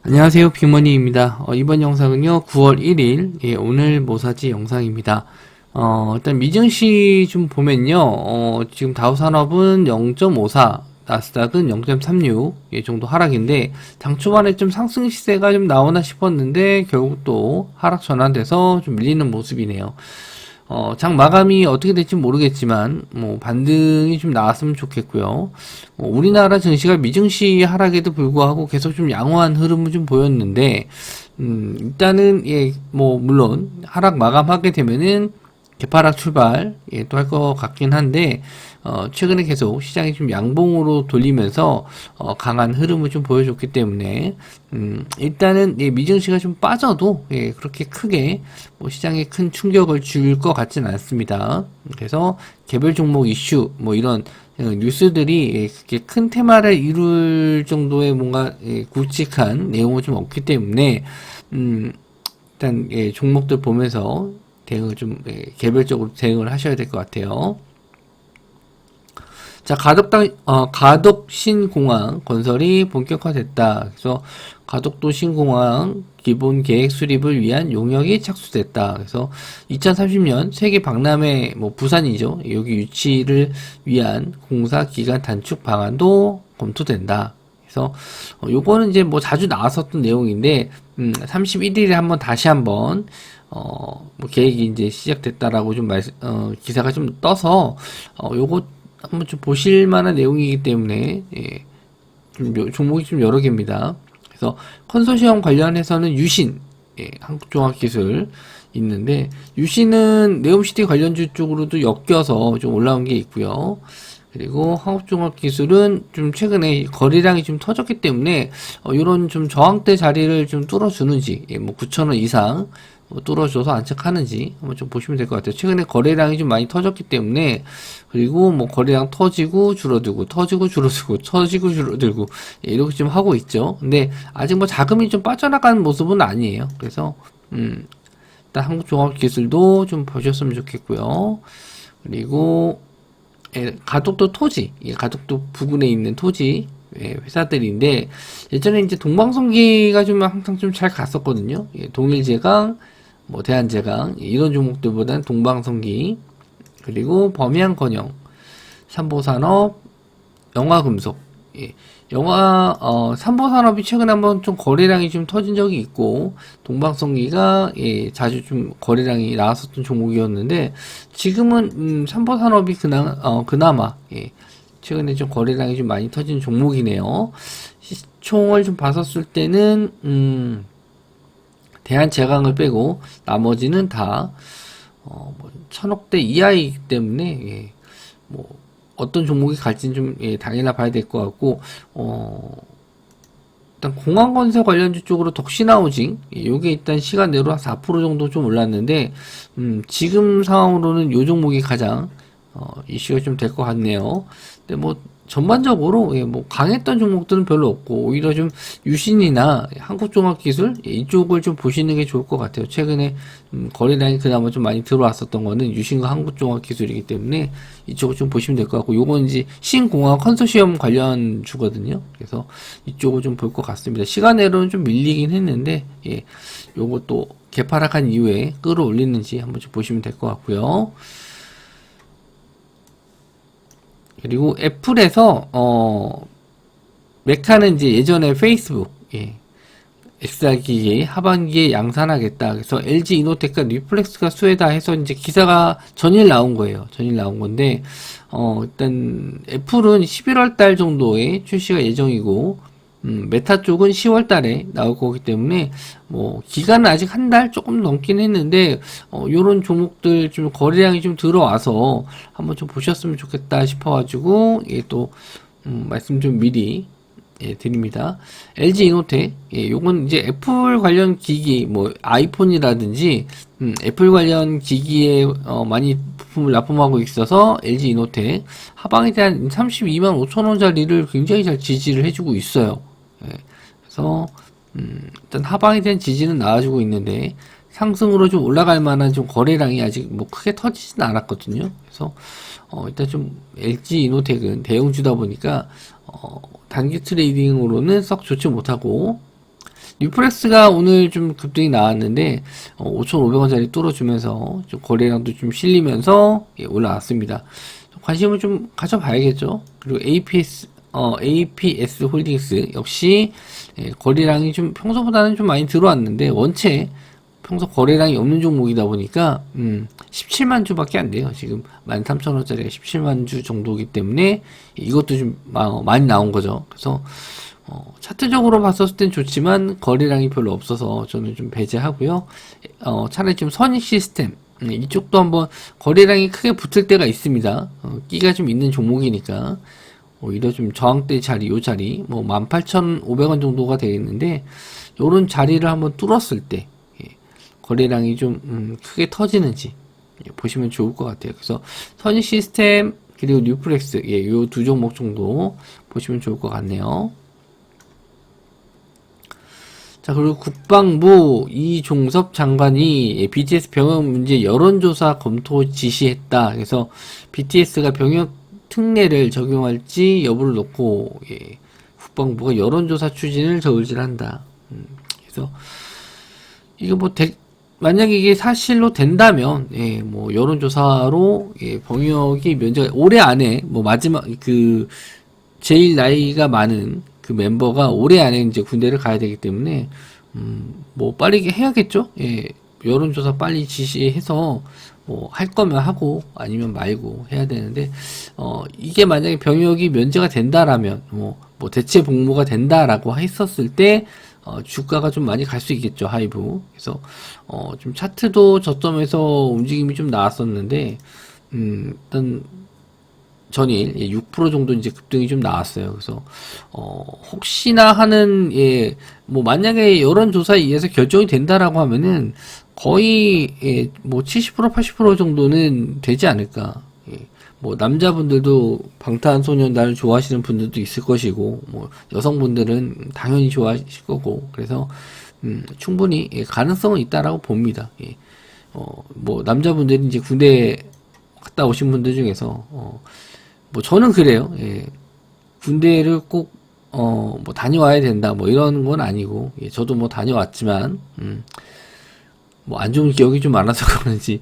안녕하세요, 빅머니입니다. 이번 영상은요, 9월 1일, 오늘 뭐사지 영상입니다. 일단 미증시 좀 보면요, 지금 다우산업은 0.54, 나스닥은 0.36, 정도 하락인데, 장 초반에 좀 상승 시세가 좀 나오나 싶었는데, 결국 또 하락 전환돼서 좀 밀리는 모습이네요. 장 마감이 어떻게 될지 모르겠지만, 반등이 좀 나왔으면 좋겠고요. 우리나라 증시가 미증시 하락에도 불구하고 계속 좀 양호한 흐름을 좀 보였는데, 일단은, 물론, 하락 마감하게 되면은, 개파락 출발, 또 할 것 같긴 한데, 최근에 계속 시장이 좀 양봉으로 돌리면서, 강한 흐름을 좀 보여줬기 때문에, 일단은, 미증시가 좀 빠져도, 그렇게 크게, 시장에 큰 충격을 줄 것 같진 않습니다. 그래서, 개별 종목 이슈, 이런, 뉴스들이 그렇게 큰 테마를 이룰 정도의 뭔가, 굵직한 내용은 좀 없기 때문에, 일단, 종목들 보면서, 대응을 좀 개별적으로 대응을 하셔야 될 것 같아요. 자, 가덕 신공항 건설이 본격화됐다. 그래서 가덕도 신공항 기본 계획 수립을 위한 용역이 착수됐다. 그래서 2030년 세계 박람회 부산이죠. 여기 유치를 위한 공사 기간 단축 방안도 검토된다. 그래서 요거는 이제 자주 나왔었던 내용인데 31일에 다시 한번 계획이 이제 시작됐다라고 좀 기사가 좀 떠서 요거 한번 좀 보실 만한 내용이기 때문에 종목이 좀 여러 개입니다. 그래서 컨소시엄 관련해서는 유신, 한국종합기술 있는데 유신은 네옴시티 관련주 쪽으로도 엮여서 좀 올라온 게 있고요. 그리고 한국종합기술은 좀 최근에 거래량이 좀 터졌기 때문에 이런 좀 저항대 자리를 좀 뚫어주는지 9,000원 이상 뚫어줘서 안착하는지 한번 좀 보시면 될 것 같아요. 최근에 거래량이 좀 많이 터졌기 때문에 그리고 거래량 터지고 줄어들고 터지고 줄어들고 터지고 줄어들고 이렇게 좀 하고 있죠. 근데 아직 자금이 좀 빠져나가는 모습은 아니에요. 그래서 일단 한국종합기술도 좀 보셨으면 좋겠고요. 그리고 가덕도 토지, 가덕도 부근에 있는 토지 회사들인데 예전에 이제 동방성기가 좀 항상 좀 잘 갔었거든요. 동일제강, 대한제강 이런 종목들보다는 동방성기 그리고 범양건영, 삼보산업, 영화금속. 삼보산업이 최근에 한번 좀 거래량이 좀 터진 적이 있고, 동방성기가, 자주 좀 거래량이 나왔었던 종목이었는데, 지금은, 삼보산업이 그나마, 최근에 좀 거래량이 좀 많이 터진 종목이네요. 시총을 좀 봤었을 때는, 대한제강을 빼고, 나머지는 다, 1000억대 이하이기 때문에, 어떤 종목이 갈지는 좀 당연히 봐야 될 것 같고 일단 공항건설 관련주 쪽으로 덕신하우징 요게 일단 시간 내로 한 4% 정도 좀 올랐는데 지금 상황으로는 요 종목이 가장 이슈가 좀 될 것 같네요. 근데 전반적으로 강했던 종목들은 별로 없고 오히려 좀 유신이나 한국종합기술 이쪽을 좀 보시는 게 좋을 것 같아요. 최근에 거래량이 그나마 좀 많이 들어왔었던 거는 유신과 한국종합기술이기 때문에 이쪽을 좀 보시면 될 것 같고 요건 이제 신공항 컨소시엄 관련 주거든요. 그래서 이쪽을 좀 볼 것 같습니다. 시간으로는 좀 밀리긴 했는데 요것도 개파락한 이후에 끌어올리는지 한번 좀 보시면 될 것 같고요. 그리고 애플에서 메카는 이제 예전에 페이스북 XR 기기 하반기에 양산하겠다. 그래서 LG 이노텍과 리플렉스가 수혜다 해서 이제 기사가 전일 나온 거예요. 전일 나온 건데 일단 애플은 11월 달 정도에 출시가 예정이고 메타 쪽은 10월 달에 나올 거기 때문에 기간은 아직 한 달 조금 넘긴 했는데 요런 종목들 좀 거래량이 좀 들어와서 한번 좀 보셨으면 좋겠다 싶어가지고 또 말씀 좀 미리 드립니다. LG 이노텍 요건 이제 애플 관련 기기 아이폰이라든지 애플 관련 기기에 많이 부품을 납품하고 있어서 LG 이노텍 하방에 대한 32만 5천원짜리를 굉장히 잘 지지를 해주고 있어요. 그래서 일단 하방에 대한 지지는 나와주고 있는데 상승으로 좀 올라갈 만한 좀 거래량이 아직 크게 터지진 않았거든요. 그래서 일단 좀 LG 이노텍은 대형주다 보니까 단기 트레이딩으로는 썩 좋지 못하고 뉴프렉스가 오늘 좀 급등이 나왔는데 5,500원짜리 뚫어주면서 좀 거래량도 좀 실리면서 올라왔습니다. 관심을 좀 가져봐야겠죠. 그리고 APS 홀딩스 역시 거래량이 좀 평소보다는 좀 많이 들어왔는데 원체 평소 거래량이 없는 종목이다 보니까 17만 주밖에 안 돼요. 지금 13,000원짜리가 17만 주 정도이기 때문에 이것도 좀 많이 나온 거죠. 그래서 차트적으로 봤었을 땐 좋지만 거래량이 별로 없어서 저는 좀 배제하고요. 차라리 좀 선익 시스템 이쪽도 한번 거래량이 크게 붙을 때가 있습니다. 끼가 좀 있는 종목이니까 오히려 좀 저항대 자리, 요 자리 뭐 18,500원 정도가 되겠는데 요런 자리를 한번 뚫었을 때 거래량이 좀 크게 터지는지 보시면 좋을 것 같아요. 그래서 선익 시스템 그리고 뉴프렉스 요 두 종목 정도 보시면 좋을 것 같네요. 자, 그리고 국방부 이종섭 장관이 BTS 병역 문제 여론조사 검토 지시했다. 그래서 BTS가 병역 특례를 적용할지 여부를 놓고 국방부가 여론조사 추진을 저울질한다. 그래서 이거 뭐 만약에 이게 사실로 된다면 뭐 여론조사로 병역이 면제가 올해 안에 뭐 마지막 제일 나이가 많은 그 멤버가 올해 안에 이제 군대를 가야 되기 때문에 뭐 빠르게 해야겠죠. 여론조사 빨리 지시해서 뭐 할 거면 하고 아니면 말고 해야 되는데 이게 만약에 병역이 면제가 된다라면 뭐 대체 복무가 된다라고 했었을 때 주가가 좀 많이 갈 수 있겠죠. 하이브. 그래서 좀 차트도 저점에서 움직임이 좀 나왔었는데 일단 전일 6% 정도 이제 급등이 좀 나왔어요. 그래서 혹시나 하는 뭐 만약에 여론조사에 의해서 결정이 된다라고 하면은 거의 뭐 70% 80% 정도는 되지 않을까. 뭐 남자분들도 방탄소년단을 좋아하시는 분들도 있을 것이고 뭐 여성분들은 당연히 좋아하실 거고 그래서 충분히 가능성은 있다라고 봅니다. 뭐 남자분들이 이제 군대 갔다 오신 분들 중에서 뭐 저는 그래요. 군대를 꼭 뭐 다녀와야 된다 뭐 이런 건 아니고 저도 뭐 다녀왔지만 뭐 안 좋은 기억이 좀 많아서 그런지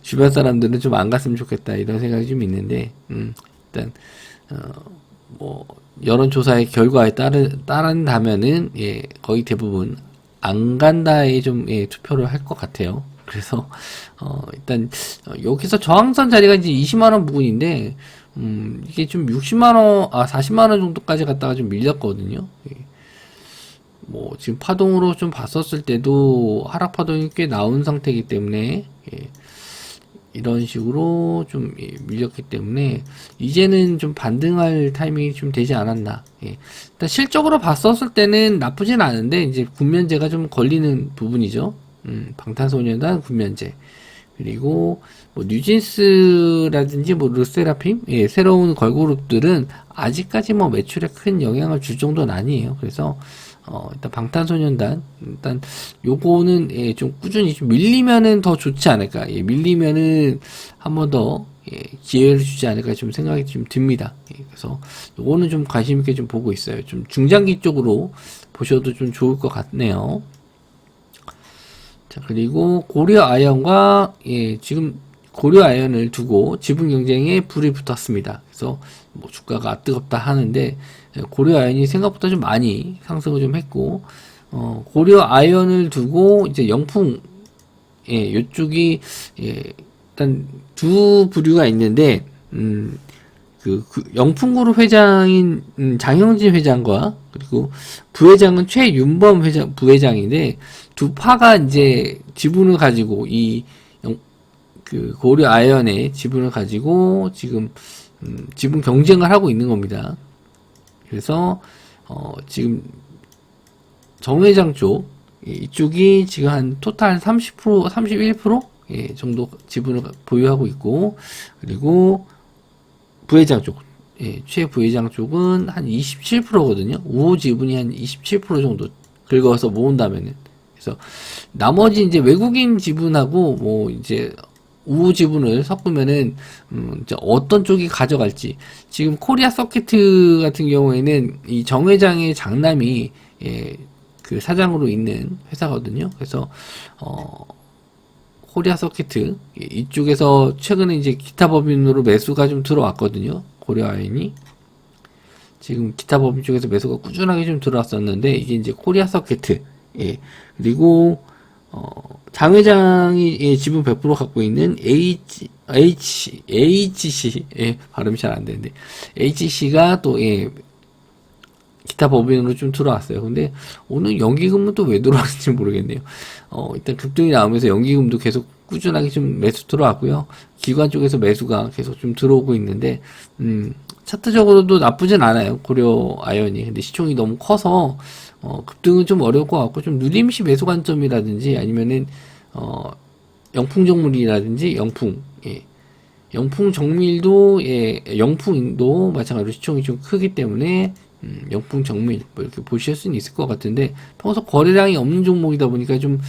주변 사람들은 좀 안 갔으면 좋겠다 이런 생각이 좀 있는데 일단 뭐 여론조사의 결과에 따른다면은 거의 대부분 안 간다에 좀 투표를 할 것 같아요. 그래서 일단 여기서 저항선 자리가 이제 20만원 부근인데 이게 좀 60만원 40만원 정도까지 갔다가 좀 밀렸거든요. 뭐 지금 파동으로 좀 봤었을 때도 하락 파동이 꽤 나온 상태이기 때문에 이런 식으로 좀 밀렸기 때문에 이제는 좀 반등할 타이밍이 좀 되지 않았나. 일단 실적으로 봤었을 때는 나쁘진 않은데 이제 군면제가 좀 걸리는 부분이죠. 방탄소년단 군면제 그리고 뭐 뉴진스라든지 뭐 르세라핌 새로운 걸그룹들은 아직까지 뭐 매출에 큰 영향을 줄 정도는 아니에요. 그래서 일단 방탄소년단 일단 요거는 좀 꾸준히 좀 밀리면은 더 좋지 않을까. 밀리면은 한 번 더 기회를 주지 않을까 좀 생각이 좀 듭니다. 그래서 요거는 좀 관심 있게 좀 보고 있어요. 좀 중장기 쪽으로 보셔도 좀 좋을 것 같네요. 자, 그리고 고려 아연과 지금 고려 아연을 두고 지분 경쟁에 불이 붙었습니다. 그래서 뭐 주가가 뜨겁다 하는데 고려 아연이 생각보다 좀 많이 상승을 좀 했고 고려 아연을 두고 이제 영풍 요쪽이 일단 두 부류가 있는데 그 영풍그룹 회장인 장형진 회장과 그리고 부회장은 최윤범 부회장인데 두 파가 이제 지분을 가지고 그 고려 아연의 지분을 가지고 지금 지분 경쟁을 하고 있는 겁니다. 그래서 지금 정 회장 쪽 이쪽이 지금 한 토탈 30% 31% 정도 지분을 보유하고 있고 그리고 부회장 쪽 최 부회장 쪽은 한 27%거든요. 우호 지분이 한 27% 정도 긁어서 모은다면은 그래서 나머지 이제 외국인 지분하고 뭐 이제 우호 지분을 섞으면은 이제 어떤 쪽이 가져갈지 지금 코리아 서킷 같은 경우에는 이 정 회장의 장남이 그 사장으로 있는 회사거든요. 그래서 코리아 서키트 이쪽에서 최근에 이제 기타 법인으로 매수가 좀 들어왔거든요. 고려 아연이 지금 기타 법인 쪽에서 매수가 꾸준하게 좀 들어왔었는데 이게 이제 코리아 서키트 그리고 장 회장이 지분 100% 갖고 있는 HC 발음이 잘 안 되는데 HC가 또 기타 법인으로 좀 들어왔어요. 근데 오늘 연기금은 또 왜 들어왔는지 모르겠네요. 일단 급등이 나오면서 연기금도 계속 꾸준하게 좀 매수 들어왔고요. 기관 쪽에서 매수가 계속 좀 들어오고 있는데, 차트적으로도 나쁘진 않아요. 고려 아연이. 근데 시총이 너무 커서, 급등은 좀 어려울 것 같고, 좀 누림시 매수 관점이라든지, 아니면은, 영풍정물이라든지, 영풍 정밀도, 영풍도 마찬가지로 시총이 좀 크기 때문에, 영풍 정밀 뭐 이렇게 보실 수는 있을 것 같은데 평소 거래량이 없는 종목이다 보니까 좀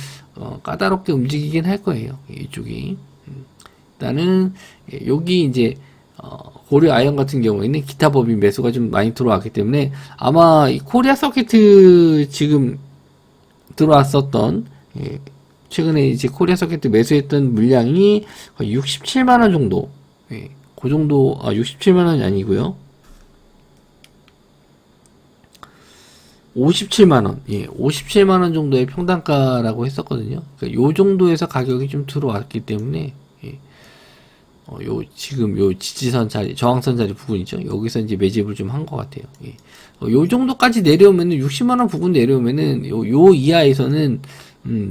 까다롭게 움직이긴 할 거예요. 이쪽이 일단은 여기 이제 고려 아연 같은 경우에는 기타 법인 매수가 좀 많이 들어왔기 때문에 아마 이 코리아 서키트 지금 들어왔었던 최근에 이제 코리아 서키트 매수했던 물량이 거의 67만 원 정도 그 정도 67만 원이 아니고요. 57만원, 57만원 정도의 평단가라고 했었거든요. 그러니까 요 정도에서 가격이 좀 들어왔기 때문에, 지금 요 지지선 자리, 저항선 자리 부분이죠. 여기서 이제 매집을 좀 한 것 같아요. 요 정도까지 내려오면은, 60만원 부분 내려오면은, 요 이하에서는,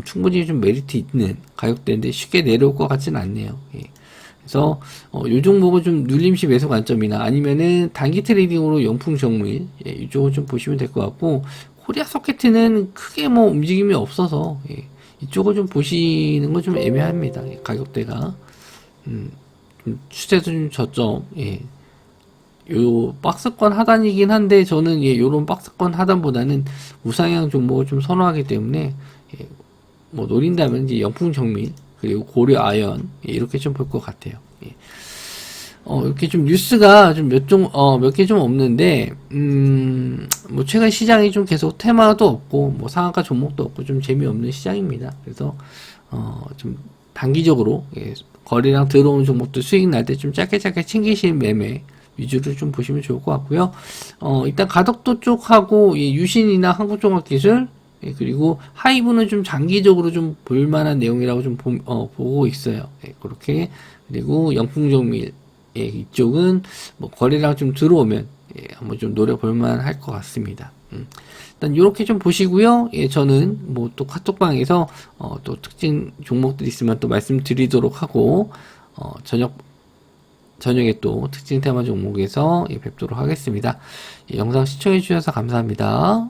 충분히 좀 메리트 있는 가격대인데 쉽게 내려올 것 같지는 않네요. 그래서 요 종목은 좀 눌림시 매수 관점이나 아니면은 단기 트레이딩으로 영풍 정밀 이쪽을 좀 보시면 될 것 같고 코리아 서키트는 크게 뭐 움직임이 없어서 이쪽을 좀 보시는 건 좀 애매합니다. 가격대가 좀 추세도 좀 저점 요 박스권 하단이긴 한데 저는 요런 박스권 하단보다는 우상향 종목을 좀 선호하기 때문에 뭐 노린다면 이제 영풍 정밀 그리고 고려 아연 이렇게 좀 볼 것 같아요. 이렇게 좀 뉴스가 좀 몇 개 좀 없는데 뭐 최근 시장이 좀 계속 테마도 없고 뭐 상한가 종목도 없고 좀 재미없는 시장입니다. 그래서 좀 단기적으로 거래량 들어오는 종목도 수익 날 때 좀 짧게 챙기시는 매매 위주로 좀 보시면 좋을 것 같고요. 일단 가덕도 쪽하고 유신이나 한국종합기술 그리고 하이브는 좀 장기적으로 좀 볼만한 내용이라고 좀 보고 있어요. 그렇게 그리고 영풍정밀 이쪽은 뭐 거래량 좀 들어오면 한번 좀 노려볼만 할 것 같습니다. 일단 이렇게 좀 보시고요. 저는 뭐 또 카톡방에서 또 특징 종목들 있으면 또 말씀드리도록 하고 저녁에 또 특징 테마 종목에서 뵙도록 하겠습니다. 영상 시청해 주셔서 감사합니다.